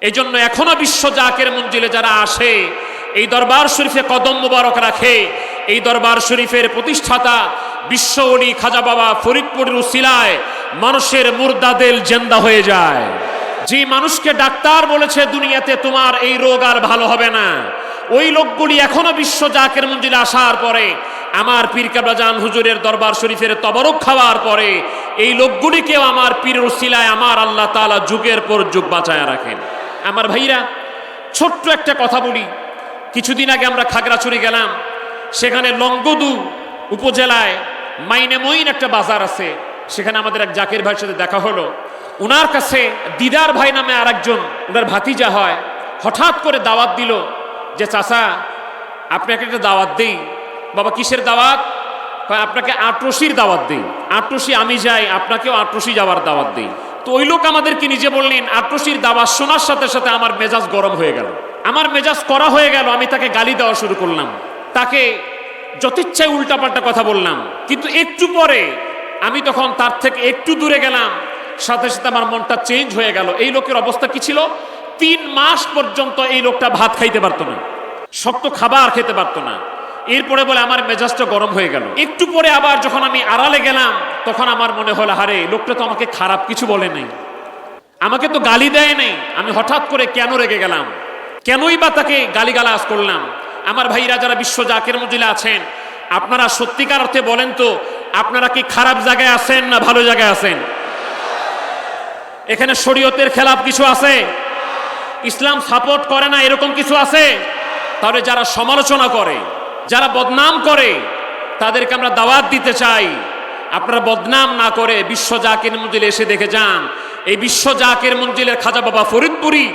এই জন্য এখনো বিশ্ব জাকের মঞ্জিলে যারা আসে, এই দরবার শরীফে কদম মুবারক রাখে, এই দরবার শরীফের প্রতিষ্ঠাতা বিশ্ব ওলি খাজা বাবা ফরিদপুরের উসিলায় মানুষের মুর্দা দিল জিন্দা হয়ে যায়। যে মানুষকে ডাক্তার বলেছে দুনিয়াতে তোমার এই রোগ আর ভালো হবে না, ওই লোকগুলি এখনো বিশ্ব জাকের মঞ্জিলে আসার পরে, আমার পীর কেবলা জান হুজুরের দরবার শরীফের তবরক খাওয়ার পরে এই লোকগুলিকেও আমার পীরের উসিলায় আমার আল্লাহ তাআলা যুগের পর যুগ বাঁচায় রাখেন। আমার ভাইরা, ছোট্ট একটা কথা বলি। কিছুদিন আগে আমরা খাগড়াছড়ি গেলাম, সেখানে লংগদু উপজেলায় মাইনেমইন একটা বাজার আছে, সেখানে আমাদের এক জাকির ভাইয়ের সাথে দেখা হলো। উনার কাছে দিদার ভাই নামে আর একজন উনার ভাতিজা হয়, হঠাৎ করে দাওয়াত দিল যে চাচা আপনাকে একটা দাওয়াত দেই। বাবা কিসের দাওয়াত? আপনাকে আটরশির দাওয়াত দেই। আটরশি আমি যাই, আপনাকেও আটরশি যাওয়ার দাওয়াত দেই। তো ওই লোক আমাদেরকে নিজে বললেন, আটরশির দাওয়াত শোনার সাথে সাথে আমার মেজাজ গরম হয়ে গেল, আমার মেজাজ করা হয়ে গেল। আমি তাকে গালি দেওয়া শুরু করলাম, তাকে যথেচ্ছায় উল্টাপাল্টা কথা বললাম। কিন্তু একটু পরে আমি তখন তার থেকে একটু দূরে গেলাম, সাথে সাথে আমার মনটা চেঞ্জ হয়ে গেল। এই লোকের অবস্থা কি ছিল? 3 মাস পর্যন্ত এই লোকটা ভাত খাইতে পারতো না, শক্ত খাবার খেতে পারতো না। এরপরে বলে আমার মেজাজটা গরম হয়ে গেল। একটু পরে আবার যখন আমি আড়ালে গেলাম, তখন আমার মনে হলো হারে, লোকটা তো আমাকে খারাপ কিছু বলে নাই, আমাকে তো গালি দেয় নাই। আমি হঠাৎ করে কেন রেগে গেলাম, কেনই বা তাকে গালিগালাজ করলাম? আমার ভাইরা যারা বিশ্ব জাকের মঞ্জিলে আছেন, আপনারা সত্যিকার অর্থে বলেন তো, আপনারা কি খারাপ জায়গায় আছেন না ভালো জায়গায় আছেন? এখানে শরীয়তের খেলাফ কিছু আছে? ইসলাম সাপোর্ট করে না এরকম কিছু আছে? তাহলে যারা সমালোচনা করে, যারা বদনাম করে, তাদেরকে আমরা দাওয়াত দিতে চাই, আপনারা বদনাম না করে বিশ্ব জাকের মঞ্জিলে এসে দেখে যান। এই বিশ্ব জাকের মঞ্জিলের খাজা বাবা ফরিদপুরি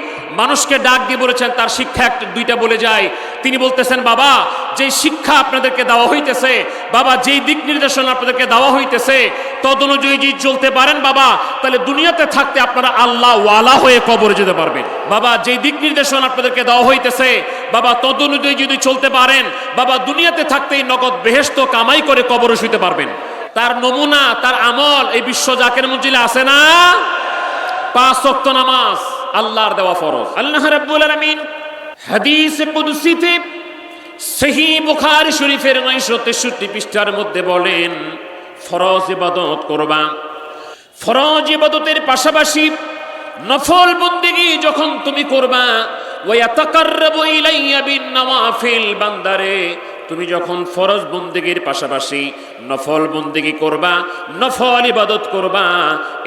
মানুষকে ডাক দিয়ে বলেছেন, তার শিক্ষা একটা দুইটা বলে যায়। তিনি বলতেছেন, বাবা যেই শিক্ষা আপনাদেরকে দেওয়া হইতেছে, বাবা যেই দিক নির্দেশনা আপনাদেরকে দেওয়া হইতেছে, তদ অনুযায়ী যদি চলতে পারেন বাবা, তাহলে দুনিয়াতে থাকতে আপনারা আল্লাহ ওয়ালা হয়ে কবরে যেতে পারবেন। বাবা যেই দিক নির্দেশনা আপনাদেরকে দেওয়া হইতেছে, বাবা তদ অনুযায়ী যদি চলতে পারেন, বাবা দুনিয়াতে থাকতেই নগদ বেহেশত কামাই করে কবরে শুইতে পারবেন। তার নমুনা, তার আমল এই বিশ্ব জাকের মঞ্জিলে আছে না? 5 ওয়াক্ত নামাজ আল্লাহর দেওয়া ফরজ। আল্লাহ রাব্বুল আলামিন হাদিসে কুদসিতে সহিহ বুখারী শরীফের 963 পৃষ্ঠার মধ্যে বলেন, ফরজ ইবাদত করবা। ফরজ ইবাদতের পাশাপাশি নফল বন্দেগী যখন তুমি করবা, ওয়া ইয়াতাকাররাবু ইলাইয়া বিন নওয়াফিল, বান্দারে তুমি যখন ফরজ বন্দেগীর পাশাপাশি নফল বন্দেগী করবা, নফল ইবাদত করবা,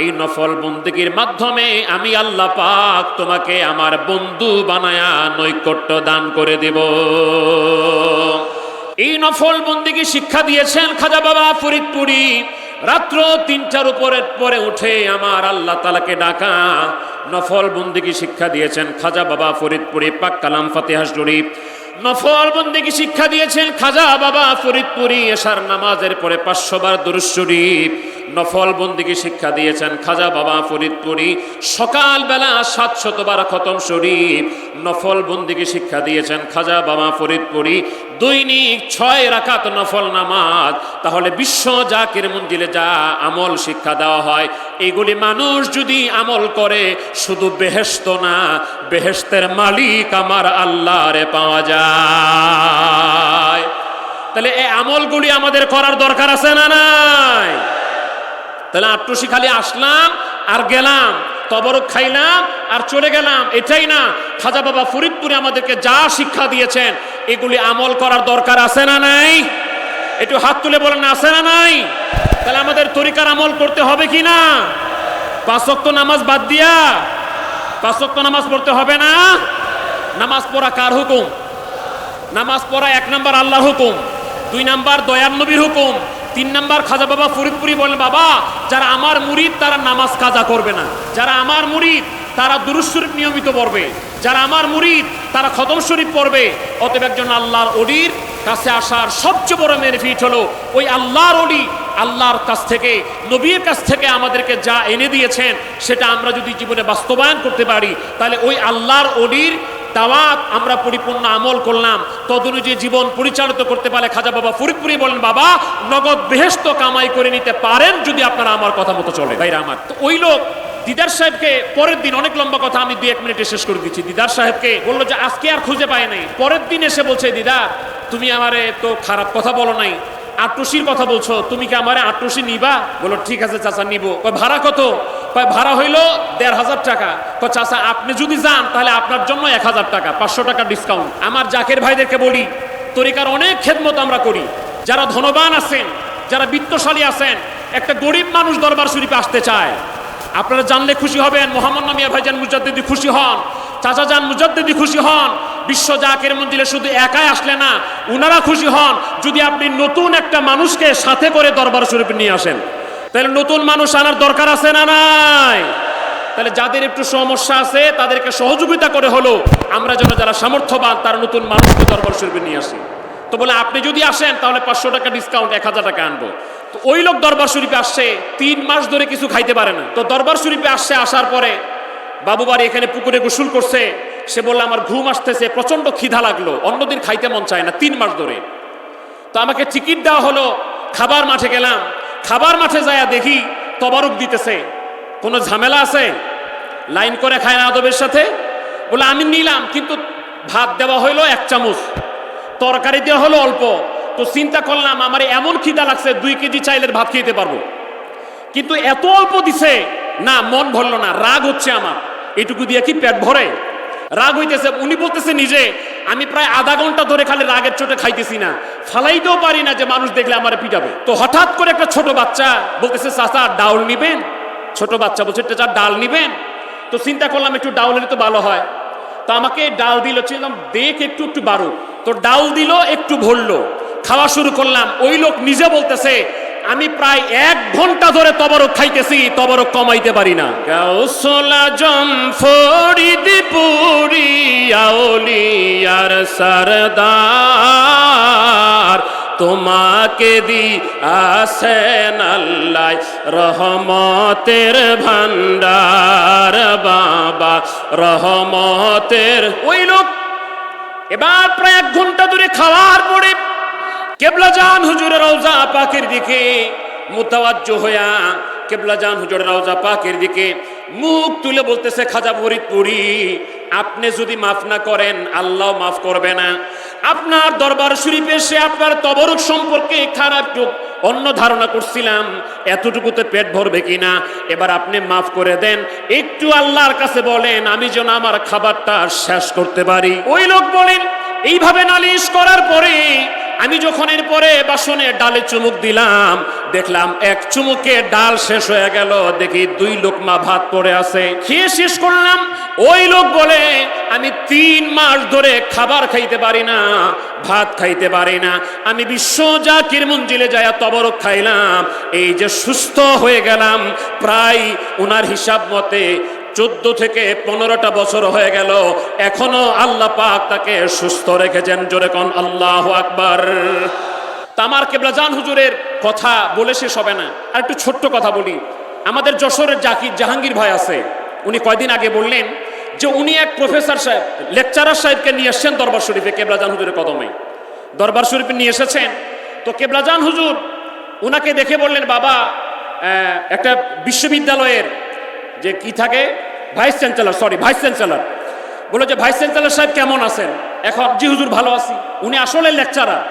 এই নফল বন্দেগীর মাধ্যমে আমি আল্লাহ পাক তোমাকে আমার বন্ধু বানায়া নৈকট্য দান করে দেব। এই নফল বন্দেগী শিক্ষা দিয়েছেন খাজা বাবা ফরিদপুরি। রাত্র 3টার পরে উঠে আমার আল্লাহ তাআলাকে ডাকা নফল বন্দেগী শিক্ষা দিয়েছেন খাজা বাবা ফরিদপুরি। পাক কালাম ফাতিহা শরীফ নফল বন্দেগী শিক্ষা দিয়েছেন খাজা বাবা ফরিদপুরি। এশার নামাজের পরে 500 বার দুরূদ শরীফ নফল বন্দেগী শিক্ষা দিয়েছেন খাজা বাবা ফরিদপুরি। সকালবেলা 700 বার খতম শরীফ নফল বন্দেগী শিক্ষা দিয়েছেন খাজা বাবা ফরিদপুরি। দৈনিক 6 রাকাত নফল নামাজ। তাহলে বিশ্ব জাকের মঞ্জিলে যা আমল শিক্ষা দেওয়া হয়, এগুলি মানুষ যদি আমল করে, শুধু বেহেশত না, বেহেশতের মালিক আমার আল্লাহরে পাওয়া যায়। তাহলে এই আমলগুলি আমাদের করার দরকার আছে না নাই? তাহলে আটটুসি খালি আসলাম আর গেলাম, তবরক খাইলাম আর চলে গেলাম, এটাই না। খাজা বাবা ফরিদপুরে আমাদেরকে যা শিক্ষা দিয়েছেন, এগুলি আমল করার দরকার আছে না নাই? একটু হাত তুলে বলেন, আছে না নাই? তাহলে আমাদের তরিকার আমল করতে হবে কি না? 5 ওয়াক্ত নামাজ বাদ দিয়া 5 ওয়াক্ত নামাজ পড়তে হবে না? নামাজ পড়া কার হুকুম? নামাজ পড়া 1 নাম্বার আল্লাহর হুকুম, 2 নাম্বার দয়ার নবীর হুকুম, 3 নাম্বার খাজা বাবা ফরিদপুরি বলেন, বাবা যারা আমার মুরিদ তারা নামাজ কাজা করবে না, যারা আমার মুরিদ তারা দুরূদ শরীফ নিয়মিত পড়বে, যারা আমার মুরিদ তারা খতম শরীফ পড়বে। অতএব একজন আল্লাহর ওলির কাছে আসার সবচেয়ে বড় বেনিফিট হলো ওই আল্লাহর ওলি আল্লাহর কাছ থেকে, নবীর কাছ থেকে আমাদেরকে যা এনে দিয়েছেন, সেটা আমরা যদি জীবনে বাস্তবায়ন করতে পারি, তাহলে ওই আল্লাহর ওলির দাওয়াত আমরা পরিপূর্ণ আমল করলাম, তদনুযায়ী জীবন পরিচালিত করতে পারলে খাজা বাবা ফরিদপুরি বলেন, বাবা নগদ বেহেশত কামাই করে নিতে পারেন যদি আপনারা আমার কথা মতো চলে। ভাইরা আমার, তো ওই লোক দিদার সাহেবকে পরের দিন, অনেক লম্বা কথা, আমি 2-1 মিনিটে শেষ করে দিচ্ছি। দিদার সাহেবকে বললো যে আজকে আর খুঁজে পায় নাই। পরের দিন এসে বলছে, দিদার তুমি আমারে তো খারাপ কথা বলো নাই, আটটুসির কথা বলছো, তুমি কি আমারে আটটুসি নিবা? বলো ঠিক আছে চাচা নিব। ভাড়া কত? ভাড়া হইলো 1500 টাকা। চাচা আপনি যদি যান তাহলে আপনার জন্য 1000 টাকা, 500 টাকা ডিসকাউন্ট। আমার জাকের ভাইদেরকে বলি, তরিকার অনেক খেদমত আমরা করি। যারা ধনবান আছেন, যারা বিত্তশালী আছেন, একটা গরিব মানুষ দরবার শরীফে আসতে চায়, আপনারা জানলে খুশি হবেন। মোহাম্মদ নামিয়া ভাইজান মুজাদ্দিদি খুশি হন, চাচা জান মুজাদ্দিদি খুশি হন। বিশ্ব জাকের মঞ্জিলে শুধু একাই আসলে না, উনারা খুশি হন যদি আপনি নতুন একটা মানুষকে সাথে করে দরবার শরীফে নিয়ে আসেন। তাহলে নতুন মানুষ আনার দরকার আছে না নাই? তাহলে যাদের একটু সমস্যা আছে তাদেরকে সহযোগিতা করে হলো আমরা যেন যারা সামর্থ্যবান তারা নতুন মানুষকে দরবার শরীফে নিয়ে আসি। তো বলে আপনি যদি আসেন তাহলে 500 টাকা ডিসকাউন্ট, 1000 টাকা আনবো। তো ওই লোক দরবার শরীফে আসছে, 3 মাস ধরে কিছু খাইতে পারে না। তো দরবার শরীফে আসছে, আসার পরে বাবু বাড়ি এখানে পুকুরে গোসল করছে। সে বললো আমার ঘুম আসতেছে, প্রচন্ড খিদা লাগলো, অন্যদিন খাইতে মন চায় না 3 মাস ধরে। তো আমাকে টিকিট দেওয়া হলো, খাবার মাঠে গেলাম। খাবার মাঠে যায় দেখি তবারক দিতেছে। কোনো ঝামেলা আছে? লাইন করে খায় না আদবের সাথে? বলে আমি নিলাম, কিন্তু ভাত দেওয়া হইলো 1 চামচ, তরকারি দেওয়া হলো অল্প। তো চিন্তা করলাম আমার এমন খিদা লাগছে 2 কেজি চাইলের ভাত খেতে পারবো, কিন্তু এত অল্প দিছে না, মন ভরলো না। রাগ হচ্ছে আমার, এটুকু দিয়ে কি পেট ভরে? রাগ হইতেছে। উনি বলতেছে নিজে, আমি প্রায় আধা ঘন্টা ধরে খালি রাগের চোটে খাইতেছি না, ফালাইতেও পারি না যে মানুষ দেখলে আমার পিটাবে। তো হঠাৎ করে একটা ছোট বাচ্চা বলতেছে চাচা ডাউল নিবেন? ছোট বাচ্চা বলছে চাচা ডাল নিবেন? তো চিন্তা করলাম একটু ডাউল হলে তো ভালো হয়। তো আমাকে ডাল দিল, ছিলাম দেখ একটু একটু বাড়ুক। তো ডাল দিল, একটু ভরলো, খাওয়া শুরু করলাম। ওই লোক নিজে বলতেছে আমি প্রায় 1 ঘন্টা ধরে তবরক খাইতেছি, তবরক কমাইতে পারি না। গাউসুল আজম ফরিদপুরি আউলিয়ার সরদার, তোমাকে দি আসেন আল্লাহ রহমতের ভান্ডার, বাবা রহমতের। ওই লোক এবার প্রায় 1 ঘন্টা ধরে খাওয়ার পরে কেবলাজান হুজুরের রওজা পাকের দিকে মুতাওয়াজ্জহ হইয়া কেবলাজান হুজুরের রওজা পাকের দিকে মুখ তুলে বলতেছে, খাজা ফরিদপুরি আপনি যদি মাফ না করেন আল্লাহ মাফ করবে না। আপনার দরবার শরীফে এসে আপনার তবরক সম্পর্কে খারাপ অন্য ধারণা করছিলাম, এতটুকুতে পেট ভরবে কিনা, এবার আপনি মাফ করে দেন। একটু আল্লাহর কাছে বলেন আমি যেন আমার খাবারটা শেষ করতে পারি। ওই লোক বলেন এইভাবে নালিশ করার পরে আমি যখন এরপরে বাসনে ডালে চুমুক দিলাম, দেখলাম 1 চুমুকে ডাল শেষ হয়ে গেল, দেখি 2 লোকমা ভাত পড়ে আছে। খেয়ে শেষ করলাম। ওই লোক বলে আমি 3 মাস ধরে খাবার খাইতে পারি না, ভাত খাইতে পারি না, আমি বিশ্ব জাকির মঞ্জিলে যায় তবরক খাইলাম, এই যে সুস্থ হয়ে গেলাম। প্রায় উনার হিসাব মতে 14 থেকে 15টা বছর হয়ে গেল, এখনো আল্লাহ পাক তাকে সুস্থ রেখেছেন। জোরে কোন আল্লাহু আকবার। তামার কেবলাজান হুজুরের কথা বলে শেষ হবে না, আর একটু ছোট্ট কথা বলি। আমাদের যশোরের জাহাঙ্গীর ভাই আছে, উনি কয়দিন আগে বললেন যে উনি এক প্রফেসর সাহেব, লেকচারার সাহেবকে নিয়ে এসেছেন দরবার শরীফে, কেবলাজান হুজুরের কদমে দরবার শরীফে নিয়ে এসেছেন। তো কেবলাজান হুজুর উনাকে দেখে বললেন, বাবা একটা বিশ্ববিদ্যালয়ের যে কি থাকে ভাইস চ্যান্সেলর, বলে যে ভাইস চ্যান্সেলর সাহেব কেমন আছেন? এখন জি হুজুর ভালো আছি। উনি আসলে লেকচারার।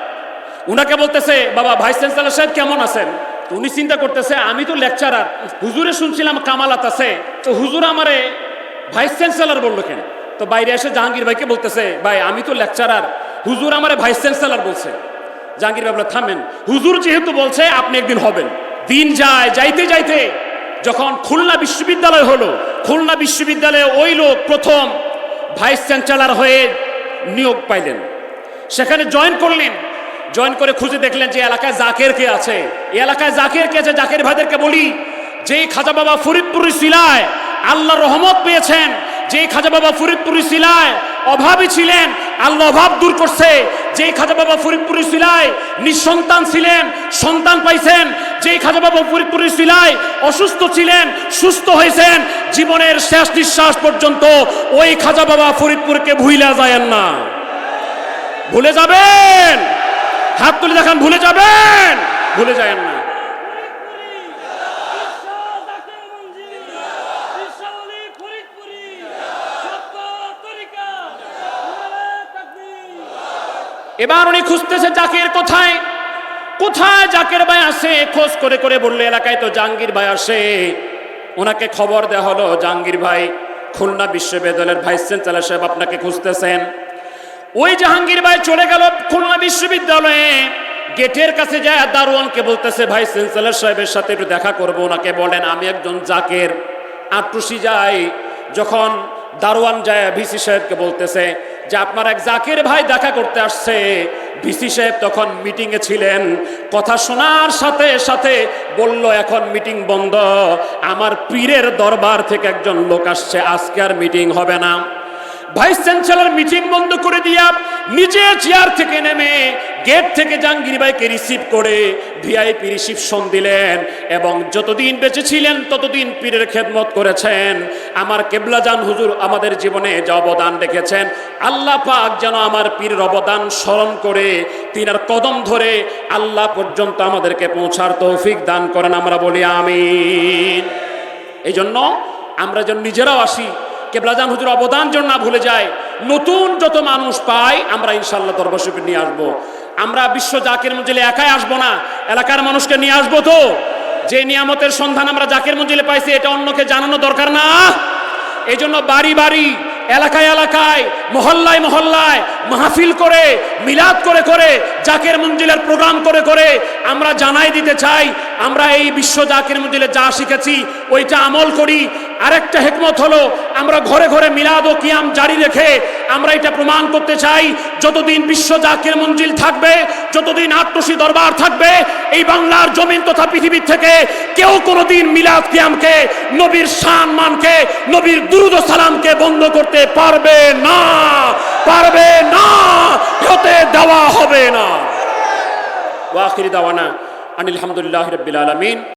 উনাকে বলতেছে বাবা ভাইস চ্যান্সেলর সাহেব কেমন আছেন? তো উনি চিন্তা করতেছে আমি তো লেকচারার, হুজুরে শুনছিলাম কামালাত আছে, তো হুজুর আমারে ভাইস চ্যান্সেলর বললো কেন? তো বাইরে এসে জাহাঙ্গীর ভাইকে বলতেছে, ভাই আমি তো লেকচারার, হুজুর আমারে ভাইস চ্যান্সেলর বলছে। জাহাঙ্গীর ভাই বলে থামেন, হুজুর যেহেতু বলছে আপনি একদিন হবেন। দিন যায়, যাইতে যাইতে যখন খুলনা বিশ্ববিদ্যালয় হলো, খুলনা বিশ্ববিদ্যালয়ে ওই লোক প্রথম ভাইস চ্যান্সেলর হয়ে নিয়োগ পাইলেন। সেখানে জয়েন করলেন, জয়েন করে খুঁজে দেখলেন যে এলাকায় জাকের কে আছে। এই এলাকায় জাকের কে আছে? জাকের ভাইদেরকে বলি, যেই খাজা বাবা ফরিদপুরি সিলায় আল্লাহ রহমত পেয়েছেন, যেই খাজা বাবা ফরিদপুরি সিলায় অভাবী ছিলেন আল্লাহ অভাব দূর করছে, যেই খাজা বাবা ফরিদপুরি সিলায় নিঃসন্তান ছিলেন সন্তান পাইছেন, যেই খাজা বাবা ফরিদপুরি সিলায় অসুস্থ ছিলেন সুস্থ হয়েছেন, জীবনের শেষ নিঃশ্বাস পর্যন্ত ওই খাজা বাবা ফরিদপুরকে ভুলে যায়েন না। ভুলে যাবেন? হাত তুলে দেখান, ভুলে যাবেন? ভুলে যায়েন না। এবার উনি খুঁজতেছে জাকির কোথায়, কোথায় জাকির ভাই আসে, খোঁজ করে করে বললে এলাকায় তো জাহাঙ্গীর ভাই আসে। ওনাকে খবর দেওয়া হলো, জাহাঙ্গীর ভাই খুলনা বিশ্ববিদ্যালয়ের ভাইস চ্যান্সেলর সাহেব আপনাকে খুঁজতেছেন। ওই জাহাঙ্গীর ভাই চলে গেল খুলনা বিশ্ববিদ্যালয়ে, গেটের কাছে যায় দারোয়ানকে বলতেছে ভাইস চ্যান্সেলর সাহেবের সাথে একটু দেখা করবো, ওনাকে বলেন আমি একজন জাকের। আটটুসি যায়, যখন দারোয়ান যায় ভিসি সাহেবকে বলতেছে যে আপনার এক জাকের ভাই দেখা করতে আসছে। ভিসি সাহেব তখন মিটিংয়ে ছিলেন, কথা শোনার সাথে সাথে বলল এখন মিটিং বন্ধ, আমার পীরের দরবার থেকে একজন লোক আসছে, আজকে আর মিটিং হবে না। ভাইস চ্যান্সেলর মিটিং বন্ধ করে দিয়া নিজে চেয়ার থেকে নেমে গেট থেকে জাহাঙ্গীর ভাইকে রিসিভ করে ভিআইপি রিসিপশন দিলেন, এবং যতদিন বেঁচে ছিলেন ততদিন পীরের খেদমত করেছেন। আমার কেবলাজান হুজুর আমাদের জীবনে যে অবদান রেখেছেন, আল্লাহ পাক যেন আমার পীরের অবদান স্মরণ করে তিনার কদম ধরে আল্লাহ পর্যন্ত আমাদেরকে পৌঁছার তৌফিক দান করেন, আমরা বলি আমিন। এই জন্য আমরা যেন নিজেরাও আসি, কেবলাজান হুজুর অবদান যেন না ভুলে যায়। নতুন যত মানুষ পাই আমরা ইনশাআল্লাহ দরবার শরীফে নিয়ে আসবো। আমরা বিশ্ব জাকির মঞ্জিলে একাই আসবো না, এলাকার মানুষকে নিয়ে আসবো। তো যে নিয়ামতের সন্ধান আমরা জাকির মঞ্জিলে পাইছি এটা অন্যকে জানানো দরকার না? এই জন্য বাড়ি বাড়ি, এলাকায় এলাকায়, মহল্লায় মহল্লায় মাহফিল করে, মিলাদ করে করে, জাকির মঞ্জিলের প্রোগ্রাম করে করে আমরা জানাই দিতে চাই আমরা এই বিশ্ব জাকির মঞ্জিলে যা শিখেছি ওইটা আমল করি। আরেকটা হিকমত হলো আমরা ঘরে ঘরে মিলাদ ও কিয়াম জারি রেখে আমরা এটা প্রমাণ করতে চাই, যতদিন বিশ্ব জাকির মঞ্জিল থাকবে, যতদিন আটটুসি দরবার থাকবে, এই বাংলার জমিন তথা পৃথিবীর থেকে কেউ কোনোদিন মিলাদ কিয়ামকে, নবীর সম্মানকে, নবীর দুরূদ ও সালামকে বন্ধ করতে পারবে না, পারবে না, হতে দেওয়া হবে না। ওয়া আখিরি দাওয়ানা আনিল হামদুলিল্লাহি রাব্বিল আলামিন।